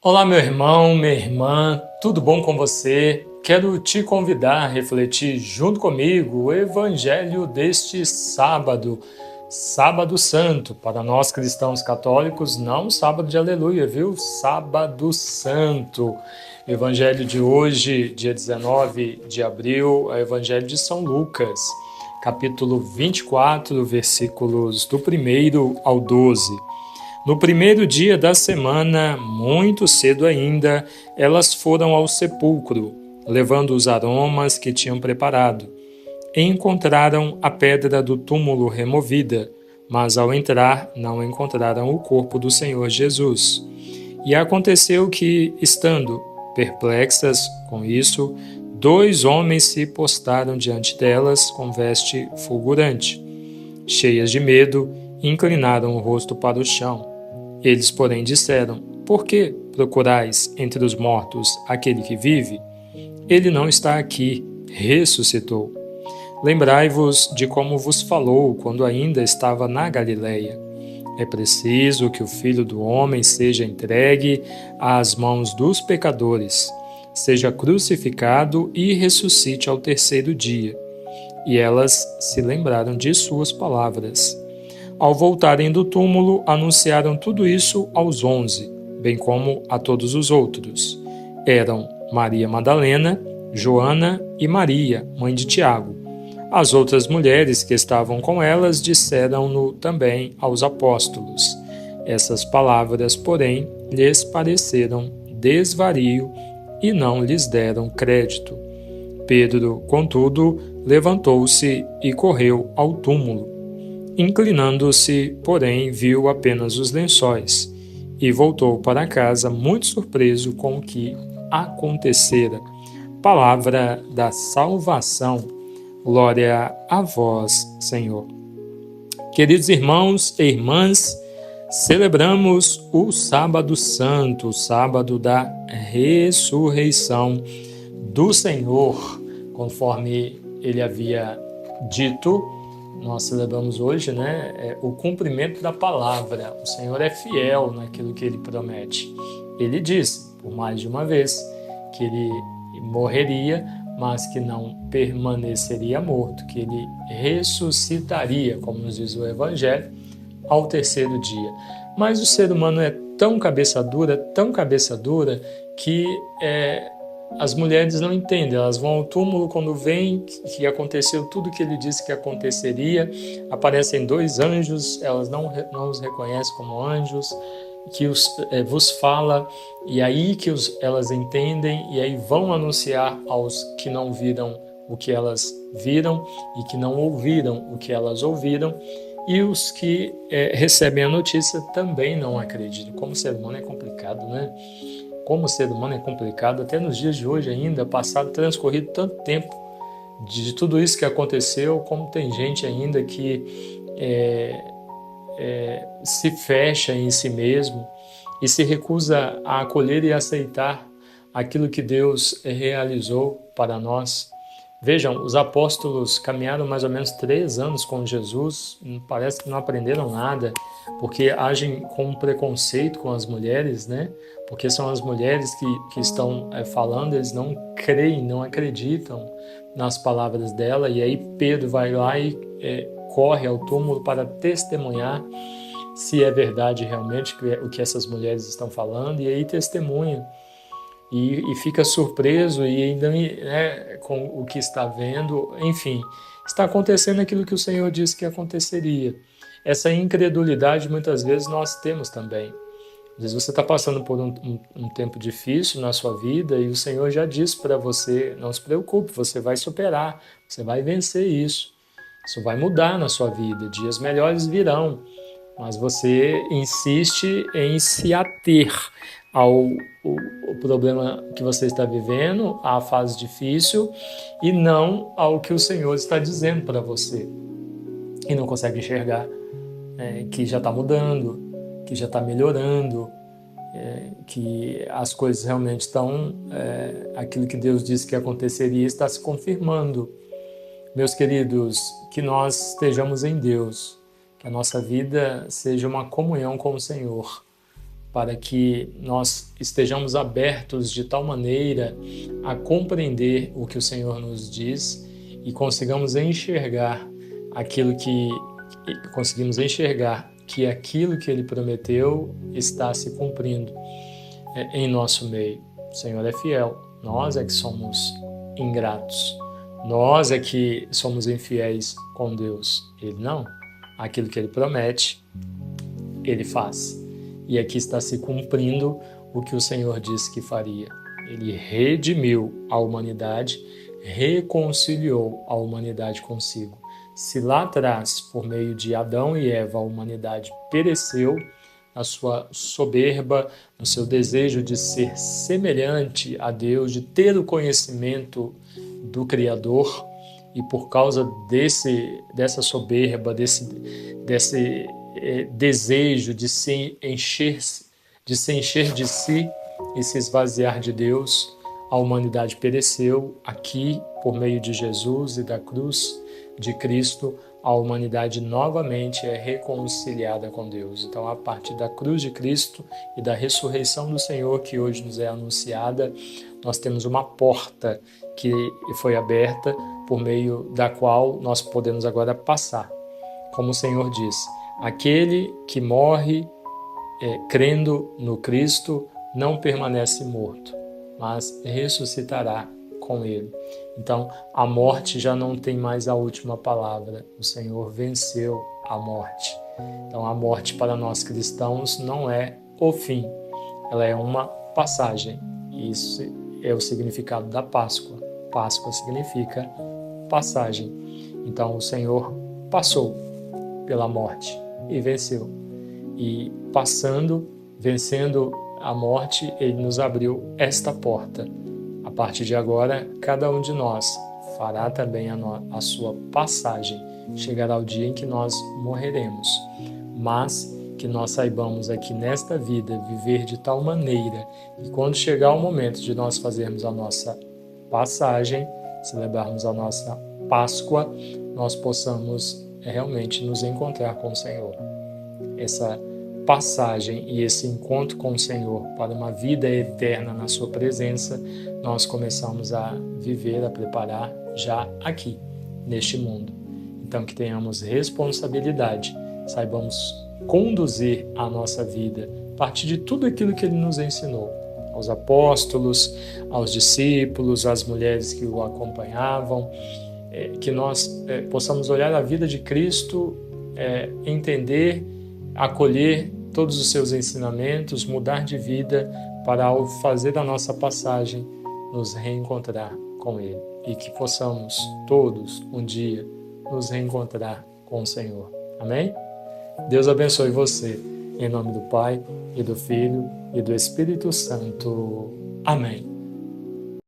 Olá, meu irmão, minha irmã, tudo bom com você? Quero te convidar a refletir junto comigo o Evangelho deste sábado, Sábado Santo, para nós cristãos católicos, não sábado de aleluia, viu? Sábado Santo. O Evangelho de hoje, dia 19 de abril, é o Evangelho de São Lucas, capítulo 24, versículos do 1º ao 12. No primeiro dia da semana, muito cedo ainda, elas foram ao sepulcro, levando os aromas que tinham preparado. E encontraram a pedra do túmulo removida, mas ao entrar não encontraram o corpo do Senhor Jesus. E aconteceu que, estando perplexas com isso, 2 homens se postaram diante delas com veste fulgurante. Cheias de medo, inclinaram o rosto para o chão. Eles, porém, disseram: Por que procurais entre os mortos aquele que vive? Ele não está aqui, ressuscitou. Lembrai-vos de como vos falou quando ainda estava na Galileia. É preciso que o Filho do Homem seja entregue às mãos dos pecadores, seja crucificado e ressuscite ao terceiro dia. E elas se lembraram de suas palavras. Ao voltarem do túmulo, anunciaram tudo isso aos 11, bem como a todos os outros. Eram Maria Madalena, Joana e Maria, mãe de Tiago. As outras mulheres que estavam com elas disseram-no também aos apóstolos. Essas palavras, porém, lhes pareceram desvario e não lhes deram crédito. Pedro, contudo, levantou-se e correu ao túmulo. Inclinando-se, porém, viu apenas os lençóis e voltou para casa muito surpreso com o que acontecera. Palavra da salvação. Glória a vós, Senhor. Queridos irmãos e irmãs, celebramos o Sábado Santo, o sábado da ressurreição do Senhor, conforme ele havia dito. Nós celebramos hoje, o cumprimento da palavra. O Senhor é fiel naquilo que Ele promete. Ele disse, por mais de uma vez, que Ele morreria, mas que não permaneceria morto, que Ele ressuscitaria, como nos diz o Evangelho, ao terceiro dia. Mas o ser humano é tão cabeça dura, que as mulheres não entendem, elas vão ao túmulo quando veem que aconteceu tudo o que ele disse que aconteceria, aparecem 2 anjos, elas não os reconhecem como anjos, que vos fala, e aí que elas entendem, e aí vão anunciar aos que não viram o que elas viram, e que não ouviram o que elas ouviram, e os que recebem a notícia também não acreditam. Como o ser humano é complicado, né? Como o ser humano é complicado, até nos dias de hoje ainda, transcorrido tanto tempo de tudo isso que aconteceu, como tem gente ainda que se fecha em si mesmo e se recusa a acolher e aceitar aquilo que Deus realizou para nós. Vejam, os apóstolos caminharam mais ou menos 3 anos com Jesus, parece que não aprenderam nada, porque agem com preconceito com as mulheres, né? Porque são as mulheres que estão falando, eles não creem, não acreditam nas palavras dela, e aí Pedro vai lá e corre ao túmulo para testemunhar se é verdade realmente o que essas mulheres estão falando, e aí testemunha. E fica surpreso e ainda com o que está vendo. Enfim, está acontecendo aquilo que o Senhor disse que aconteceria. Essa incredulidade muitas vezes nós temos também. Às vezes você está passando por um tempo difícil na sua vida e o Senhor já disse para você: não se preocupe, você vai superar, você vai vencer isso. Isso vai mudar na sua vida, dias melhores virão. Mas você insiste em se ater ao problema que você está vivendo, à fase difícil, e não ao que o Senhor está dizendo para você. E não consegue enxergar que já está mudando, que já está melhorando, que as coisas realmente estão... aquilo que Deus disse que aconteceria está se confirmando. Meus queridos, que nós estejamos em Deus, que a nossa vida seja uma comunhão com o Senhor. para que nós estejamos abertos de tal maneira a compreender o que o Senhor nos diz e conseguimos enxergar que aquilo que Ele prometeu está se cumprindo em nosso meio. O Senhor é fiel, nós é que somos ingratos, nós é que somos infiéis com Deus. Ele não. Aquilo que Ele promete, Ele faz. E aqui está se cumprindo o que o Senhor disse que faria. Ele redimiu a humanidade, reconciliou a humanidade consigo. Se lá atrás, por meio de Adão e Eva, a humanidade pereceu na sua soberba, no seu desejo de ser semelhante a Deus, de ter o conhecimento do Criador, e por causa dessa soberba, desse desejo de se encher de si e se esvaziar de Deus, a humanidade pereceu. Aqui, por meio de Jesus e da cruz de Cristo, a humanidade novamente é reconciliada com Deus. Então, a partir da cruz de Cristo e da ressurreição do Senhor, que hoje nos é anunciada, nós temos uma porta que foi aberta, por meio da qual nós podemos agora passar. Como o Senhor diz, aquele que morre crendo no Cristo não permanece morto, mas ressuscitará com Ele. Então, a morte já não tem mais a última palavra. O Senhor venceu a morte. Então, a morte para nós cristãos não é o fim, ela é uma passagem. Isso é o significado da Páscoa. Páscoa significa passagem. Então, o Senhor passou pela morte e venceu. E vencendo a morte, Ele nos abriu esta porta. A partir de agora, cada um de nós fará também a sua passagem. Chegará o dia em que nós morreremos, mas que nós saibamos aqui nesta vida viver de tal maneira que quando chegar o momento de nós fazermos a nossa passagem, celebrarmos a nossa Páscoa, nós possamos realmente nos encontrar com o Senhor. Essa passagem e esse encontro com o Senhor para uma vida eterna na sua presença, nós começamos a viver, a preparar já aqui, neste mundo. Então, que tenhamos responsabilidade, saibamos conduzir a nossa vida a partir de tudo aquilo que Ele nos ensinou, aos apóstolos, aos discípulos, às mulheres que o acompanhavam, que nós possamos olhar a vida de Cristo, entender, acolher todos os seus ensinamentos, mudar de vida para, ao fazer a nossa passagem, nos reencontrar com Ele. E que possamos todos, um dia, nos reencontrar com o Senhor. Amém? Deus abençoe você. Em nome do Pai, e do Filho, e do Espírito Santo. Amém.